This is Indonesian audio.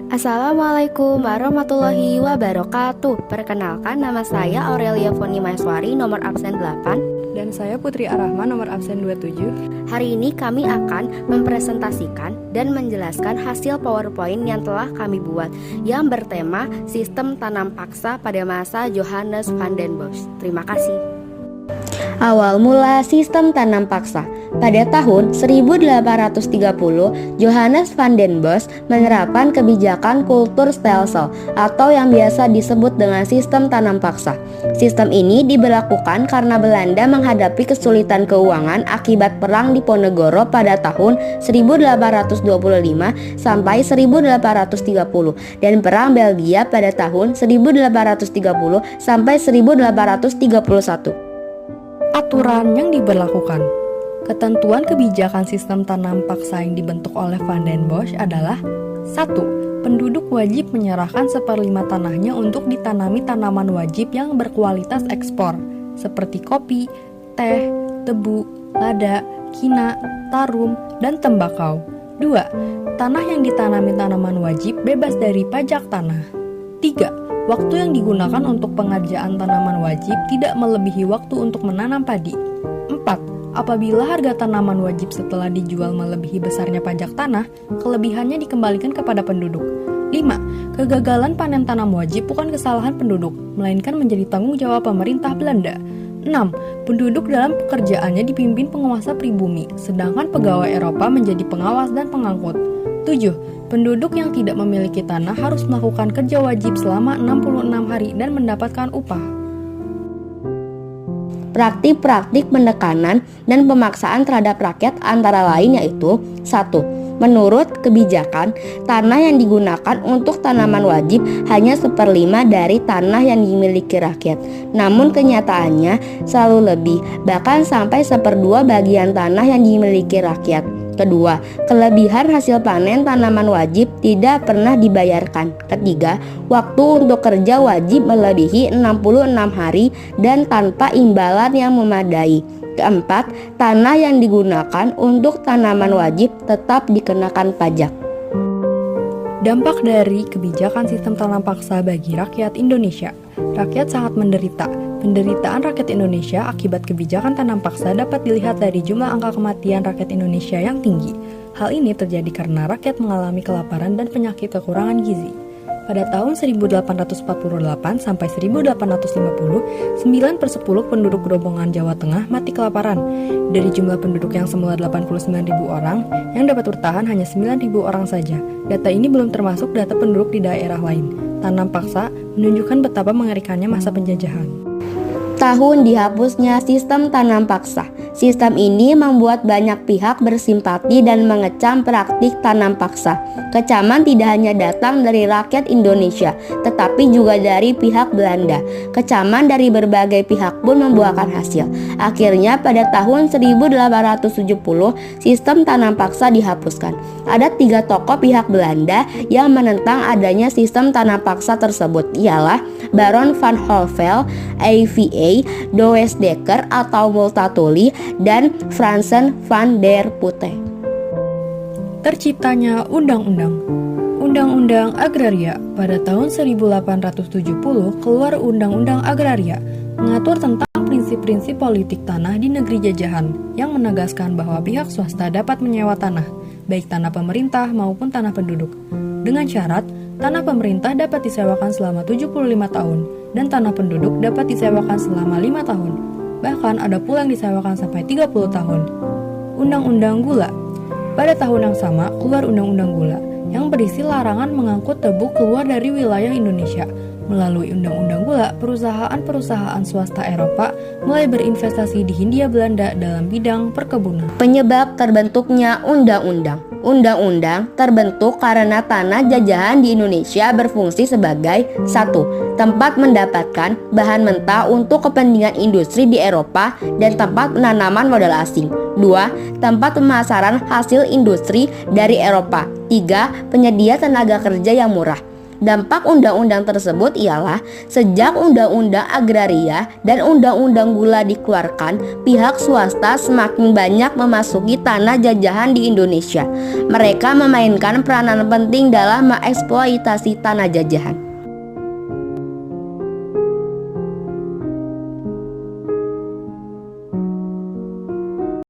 Assalamualaikum warahmatullahi wabarakatuh. Perkenalkan, nama saya Aurelia Foni Maeswari, nomor absen 8. Dan saya Putri Arahman, nomor absen 27. Hari ini kami akan mempresentasikan dan menjelaskan hasil PowerPoint yang telah kami buat, yang bertema Sistem Tanam Paksa pada masa Johannes van den Bosch. Terima kasih. Awal mula sistem tanam paksa. Pada tahun 1830, Johannes van den Bosch menerapkan kebijakan kultur stelsel atau yang biasa disebut dengan sistem tanam paksa. Sistem ini diberlakukan karena Belanda menghadapi kesulitan keuangan akibat perang Diponegoro pada tahun 1825 sampai 1830 dan perang Belgia pada tahun 1830 sampai 1831. Aturan yang diberlakukan. Ketentuan kebijakan sistem tanam paksa yang dibentuk oleh Van den Bosch adalah 1. Penduduk wajib menyerahkan 1/5 tanahnya untuk ditanami tanaman wajib yang berkualitas ekspor seperti kopi, teh, tebu, lada, kina, tarum, dan tembakau. 2. Tanah yang ditanami tanaman wajib bebas dari pajak tanah. 3. Waktu yang digunakan untuk pengerjaan tanaman wajib tidak melebihi waktu untuk menanam padi. 4. Apabila harga tanaman wajib setelah dijual melebihi besarnya pajak tanah, kelebihannya dikembalikan kepada penduduk. 5. Kegagalan panen tanam wajib bukan kesalahan penduduk, melainkan menjadi tanggung jawab pemerintah Belanda. 6. Penduduk dalam pekerjaannya dipimpin penguasa pribumi, sedangkan pegawai Eropa menjadi pengawas dan pengangkut. 7. Penduduk yang tidak memiliki tanah harus melakukan kerja wajib selama 66 hari dan mendapatkan upah. Praktik-praktik penekanan dan pemaksaan terhadap rakyat antara lain yaitu 1. Menurut kebijakan, tanah yang digunakan untuk tanaman wajib hanya 1/5 dari tanah yang dimiliki rakyat. Namun kenyataannya selalu lebih, bahkan sampai 1/2 bagian tanah yang dimiliki rakyat. Kedua, kelebihan hasil panen tanaman wajib tidak pernah dibayarkan. Ketiga, waktu untuk kerja wajib melebihi 66 hari dan tanpa imbalan yang memadai. Keempat, tanah yang digunakan untuk tanaman wajib tetap dikenakan pajak. Dampak dari kebijakan sistem tanam paksa bagi rakyat Indonesia. Rakyat sangat menderita. Penderitaan rakyat Indonesia akibat kebijakan tanam paksa dapat dilihat dari jumlah angka kematian rakyat Indonesia yang tinggi. Hal ini terjadi karena rakyat mengalami kelaparan dan penyakit kekurangan gizi. Pada tahun 1848 sampai 1850, 9/10 penduduk Grobogan Jawa Tengah mati kelaparan. Dari jumlah penduduk yang semula 89.000 orang, yang dapat bertahan hanya 9.000 orang saja. Data ini belum termasuk data penduduk di daerah lain. Tanam paksa menunjukkan betapa mengerikannya masa penjajahan. Tahun dihapusnya sistem tanam paksa. Sistem ini membuat banyak pihak bersimpati dan mengecam praktik tanam paksa. Kecaman tidak hanya datang dari rakyat Indonesia, tetapi juga dari pihak Belanda. Kecaman dari berbagai pihak pun membuahkan hasil. Akhirnya pada tahun 1870, sistem tanam paksa dihapuskan. Ada 3 tokoh pihak Belanda yang menentang adanya sistem tanam paksa tersebut, ialah Baron van Hove, AVA, Douwe Dekker atau Multatuli, dan Fransen van der Putte. Terciptanya Undang-Undang. Undang-Undang Agraria. Pada tahun 1870 keluar Undang-Undang Agraria, mengatur tentang prinsip-prinsip politik tanah di negeri jajahan, yang menegaskan bahwa pihak swasta dapat menyewa tanah, baik tanah pemerintah maupun tanah penduduk, dengan syarat tanah pemerintah dapat disewakan selama 75 tahun dan tanah penduduk dapat disewakan selama 5 tahun. Bahkan ada pula yang disewakan sampai 30 tahun. Undang-Undang Gula. Pada tahun yang sama keluar Undang-Undang Gula yang berisi larangan mengangkut tebu keluar dari wilayah Indonesia. Melalui Undang-Undang Gula, perusahaan-perusahaan swasta Eropa mulai berinvestasi di Hindia Belanda dalam bidang perkebunan. Penyebab terbentuknya undang-undang. Undang-undang terbentuk karena tanah jajahan di Indonesia berfungsi sebagai 1. Tempat mendapatkan bahan mentah untuk kepentingan industri di Eropa dan tempat penanaman modal asing. 2. Tempat pemasaran hasil industri dari Eropa. 3. Penyedia tenaga kerja yang murah. Dampak undang-undang tersebut ialah sejak undang-undang agraria dan undang-undang gula dikeluarkan, pihak swasta semakin banyak memasuki tanah jajahan di Indonesia. Mereka memainkan peranan penting dalam mengeksploitasi tanah jajahan.